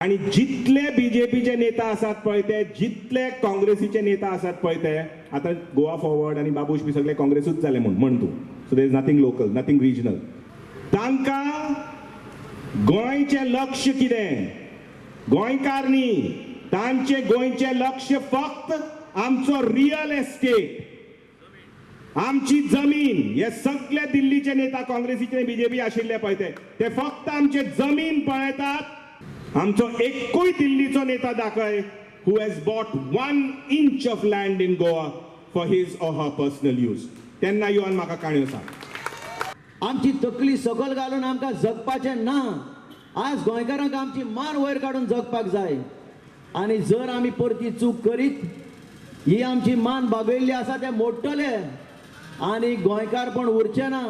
आणि जितले बीजेपीचे नेता आसात पळय ते, जितले काँग्रेसीचे नेता आसात पळय ते, आता गोवा फॉरवर्ड आणि बाबूश बी सगळे काँग्रेसूच जाले म्हण तूं. So there is nothing local, nothing regional. तांकां गोंयचें लक्ष कितें? गोंयकार न्ही, तांचे गोंयचें लक्ष फक्त आमचो रियल एस्टेट, आमची जमीन. हे सगळे दिल्लीचे नेता काँग्रेसीचे बीजेपी आशिल्ले पळय ते फक्त आमचे जमीन पळयतात. आमचो एकूय दिल्लीचो नेता दाखय who has bought 1 inch of land in Goa for his or her personal use. तेन्ना येवन म्हाका काणयो सांग. आमची तकली सकल घालून आमकां जगपाचें ना. आज गोंयकारांक आमची मान वयर काडून जगपाक जाय. आनी जर आमी परती चूक करीत, ही आमची मान बागयल्ली आसा ते मोडटले आनी गोंयकारपण उरचें ना,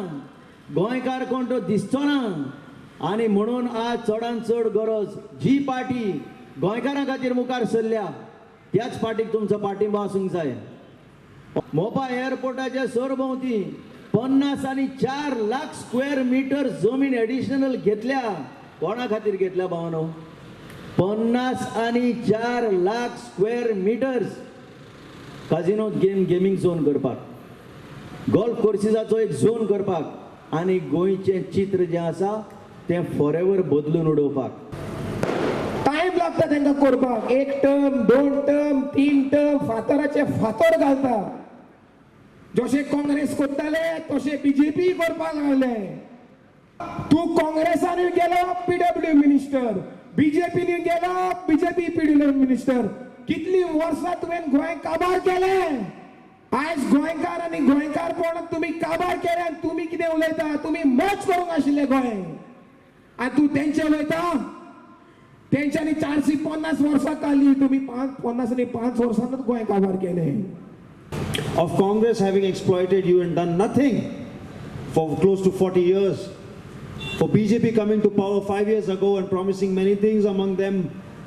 गोंयकार कोण तो दिसचो ना. आनी म्हणून आज चडांत चड गरज जी पार्टी गोंयकारां खातीर मुखार सरल्या त्याच पार्टीक तुमचो पाठिंबो आसूंक जाय. मोपा एअरपोर्टाच्या सरभोंवती 50 आनी 4 लाख स्क्वेअर मीटर जमीन एडिशनल घेतल्या. कोणा खातीर घेतल्या भावनो? 50 आनी 4 lakh square meters casino gaming zone करपाक, गोल्फ कोर्सिसाचो एक झोन करपाक आनी गोंयचें चित्र जें आसा तें फॉरएवर बदलून उडोवपाक. टाइम लागता तांकां करपाक. 1 टर्म 2 टर्म 3 टर्म फातराचे फातर घालता. जशे काँग्रेस करताले तशे बीजेपी करपाक लागले. तू काँग्रेसानूय गेलो पीडब्ल्यू मिनिस्टर, बीजेपीनी गेलो बीजेपी पीडब्ल्यू मिनिस्टर. कितली वर्सां तुवें गोंय काबार केले. आज गोंयकार आनी गोंयकारपण तुमी काबार केले आनी तुमी कितें उलयता? तुमी मोच करूंक आशिल्ले गोंय आनी तूं तेंचे उलयता. तेंच्यांनी 450 वर्सां काडली, तुमी 50 आनी 5 वर्सांनूच गोंय काबार केले. Of Congress having exploited you and done nothing for close to 40 years. For BJP coming to power 5 years ago and promising many things, among them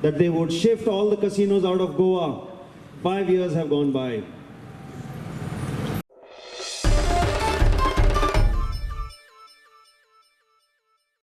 that they would shift all the casinos out of Goa. 5 years have gone by.